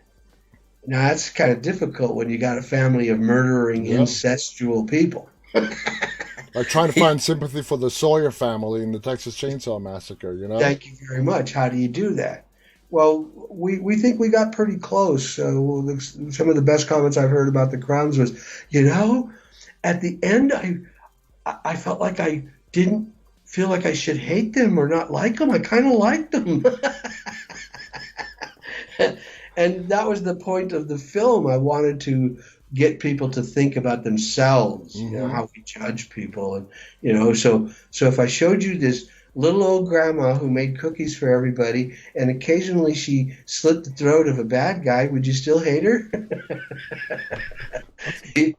Now that's kind of difficult when you got a family of murdering, Yeah. incestual people. Like trying to find sympathy for the Sawyer family in the Texas Chainsaw Massacre, you know? Thank you very much. How do you do that? Well, we think we got pretty close. Some of the best comments I've heard about the Crumbs was, you know, at the end, I felt like I didn't feel like I should hate them or not like them. I kind of liked them. And that was the point of the film. I wanted to get people to think about themselves, you know, Mm-hmm. how we judge people. And, so if I showed you this little old grandma who made cookies for everybody and occasionally she slit the throat of a bad guy, would you still hate her? That's he,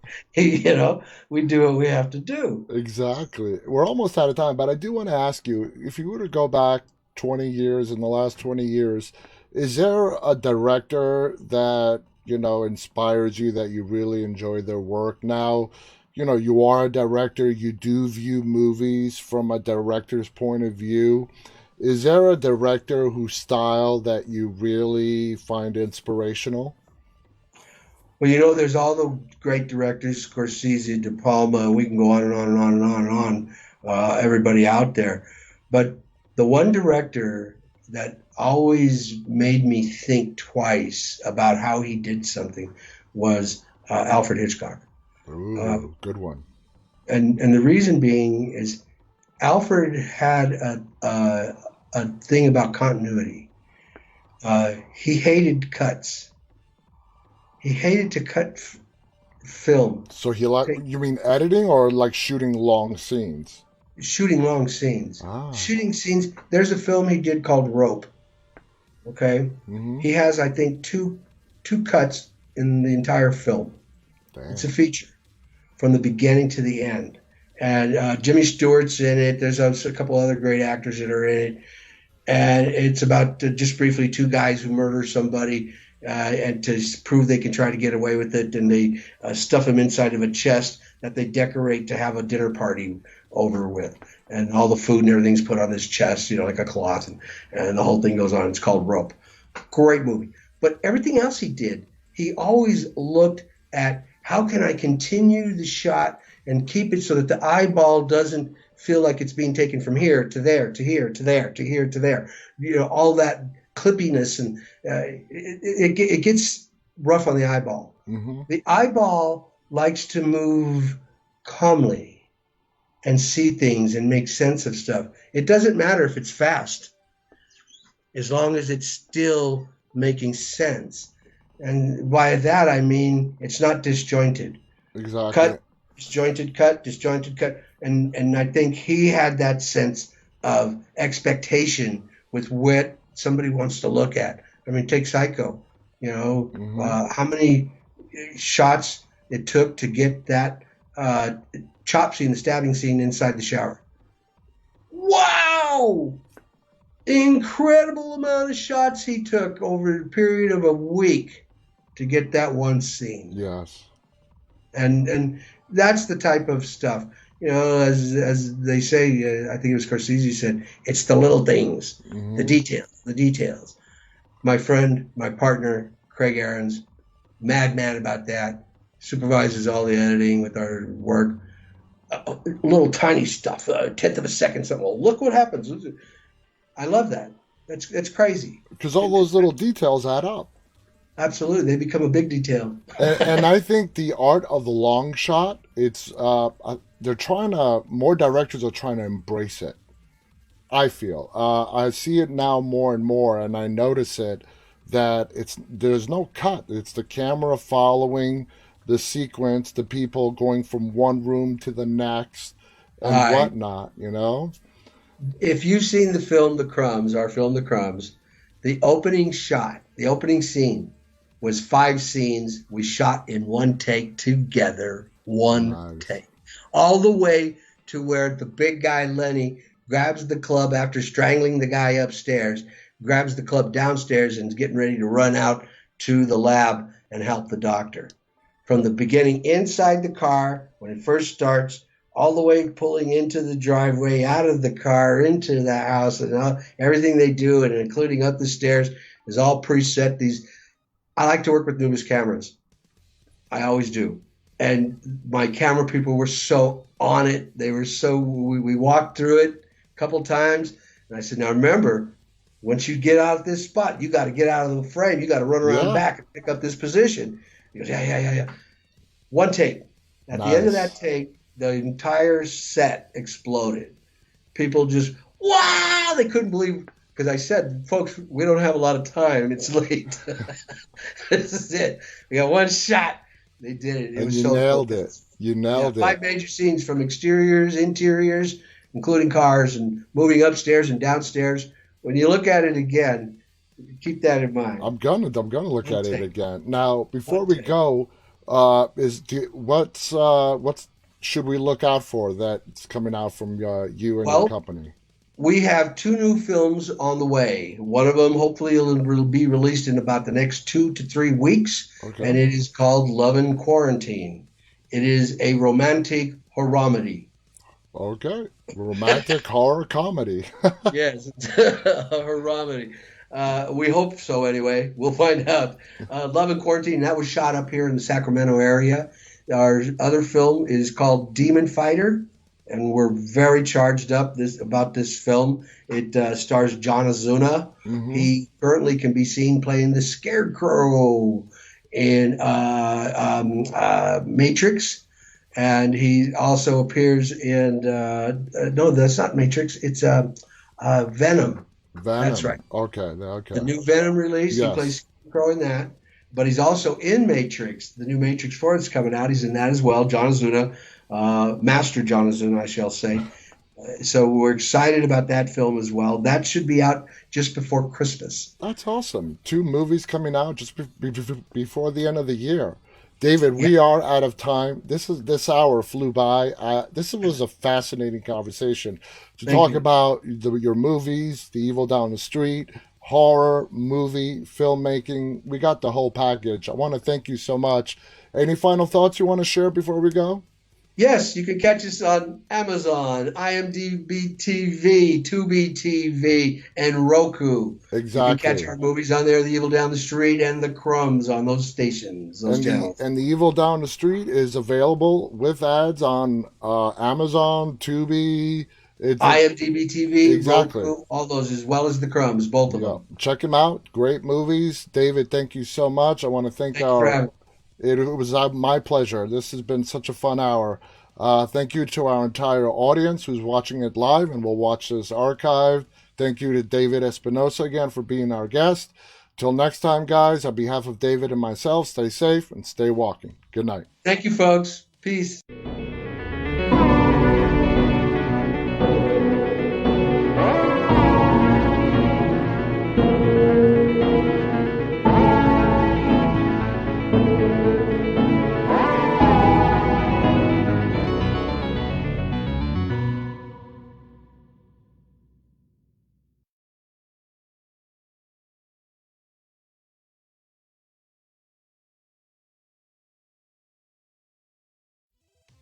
we do what we have to do. exactly. We're almost out of time, but I do want to ask you if you were to go back 20 years, in the last 20 years, is there a director that, inspires you that you really enjoy their work? Now, you are a director, you do view movies from a director's point of view. Is there a director whose style that you really find inspirational? Well, there's all the great directors, Scorsese, De Palma, we can go on and on and on and on and on, everybody out there. But the one director that always made me think twice about how he did something was Alfred Hitchcock. Uh, Ooh, good one. and the reason being is Alfred had a thing about continuity. He hated cuts. He hated to cut film. So you mean editing or like shooting long scenes? Shooting long scenes. Ah, Shooting scenes. There's a film he did called Rope. Okay, mm-hmm. he has I think two cuts in the entire film. It's a Damn. feature from the beginning to the end, and Jimmy Stewart's in it. There's also a couple other great actors that are in it, and it's about just briefly two guys who murder somebody. And to prove they can try to get away with it, and they stuff him inside of a chest that they decorate to have a dinner party over with, and all the food and everything's put on this chest, like a cloth, and the whole thing goes on. It's called Rope. Great movie. But everything else he did, he always looked at how can I continue the shot and keep it so that the eyeball doesn't feel like it's being taken from here to there to here to there to here to there. All that clippiness, and it gets rough on the eyeball. Mm-hmm. The eyeball likes to move calmly and see things and make sense of stuff. It doesn't matter if it's fast, as long as it's still making sense. And by that, I mean it's not disjointed. Exactly. Cut, disjointed, cut, disjointed, cut. And I think he had that sense of expectation with what somebody wants to look at. I mean, take Psycho. Mm-hmm. How many shots it took to get that chop scene, the stabbing scene inside the shower. Wow! Incredible amount of shots he took over a period of a week to get that one scene. Yes. And that's the type of stuff. As they say, I think it was Scorsese said, it's the little things, the Mm-hmm. details, the details. My friend, my partner, Craig Aarons, madman about that, supervises all the editing with our work. Little tiny stuff, a tenth of a second, something. Well, look what happens. I love that. That's crazy. Because all those little details add up. Absolutely, they become a big detail. And I think the art of the long shot, they're trying to, more directors are trying to embrace it. I feel. I see it now more and more, and I notice it that there's no cut. It's the camera following the sequence, the people going from one room to the next, and I whatnot. If you've seen the film The Crumbs, our film The Crumbs, the opening shot, the opening scene was 5 scenes we shot in one take together, one Nice. take, all the way to where the big guy Lenny grabs the club after strangling the guy upstairs, grabs the club downstairs and is getting ready to run out to the lab and help the doctor. From the beginning inside the car, when it first starts, all the way pulling into the driveway, out of the car, into the house, and everything they do, and including up the stairs. is all preset. These I like to work with Nubis cameras. I always do. And my camera people were so on it. They were so we walked through it a couple times, and I said, now remember, once you get out of this spot, you got to get out of the frame. You got to run around Yeah. back and pick up this position. He goes, yeah, yeah, yeah, yeah. One take. At the end of that Nice. take, the entire set exploded. People just, wow, they couldn't believe, because I said, folks, we don't have a lot of time. It's late. This is it. We got one shot. They did it. It And was you so cool. nailed it. You Yeah, nailed it. five major scenes from exteriors, interiors, including cars and moving upstairs and downstairs. When you look at it again, keep that in mind. I'm gonna look One at it take. again. Now, before One we take. go, what's should we look out for that's coming out from you and your Well, company? we have two new films on the way. One of them hopefully will be released in about the next 2 to 3 weeks, and Okay. it is called Love in Quarantine. It is a romantic horror-comedy. Okay. Romantic horror comedy. Yes, it's a horror-comedy. We hope so anyway. We'll find out. Love in Quarantine, that was shot up here in the Sacramento area. Our other film is called Demon Fighter, and we're very charged up about this film. It stars John Azuna. Hmm. He currently can be seen playing the Scarecrow in Matrix, and he also appears in no, that's not Matrix. It's Venom. That's Venom. right. Okay. The Okay. new Venom release. He Yes. plays Scarecrow in that, but he's also in Matrix. The new Matrix 4 that's coming out. He's in that as well. John Azuna, Master John Azuna, I shall say. So we're excited about that film as well. That should be out just before Christmas. That's awesome. Two movies coming out just before the end of the year. David, Yeah, we are out of time. This hour flew by. This was a fascinating conversation to thank talk you. about your movies, The Evil Down the Street, horror, movie, filmmaking. We got the whole package. I want to thank you so much. Any final thoughts you want to share before we go? Yes, you can catch us on Amazon, IMDb TV, Tubi TV, and Roku. You can catch Exactly. our movies on there, The Evil Down the Street and The Crumbs on those stations, those channels. And the Evil Down the Street is available with ads on Amazon, Tubi. It's IMDb TV, exactly. Roku, all those, as well as The Crumbs, both of Yeah, them. check them out. Great movies, David. Thank you so much. I want to thank Thank you for our. having me. It was my pleasure. This has been such a fun hour. Thank you to our entire audience who's watching it live and will watch this archived. Thank you to David Espinosa again for being our guest. Till next time, guys, on behalf of David and myself, stay safe and stay walking. Good night. Thank you, folks. Peace.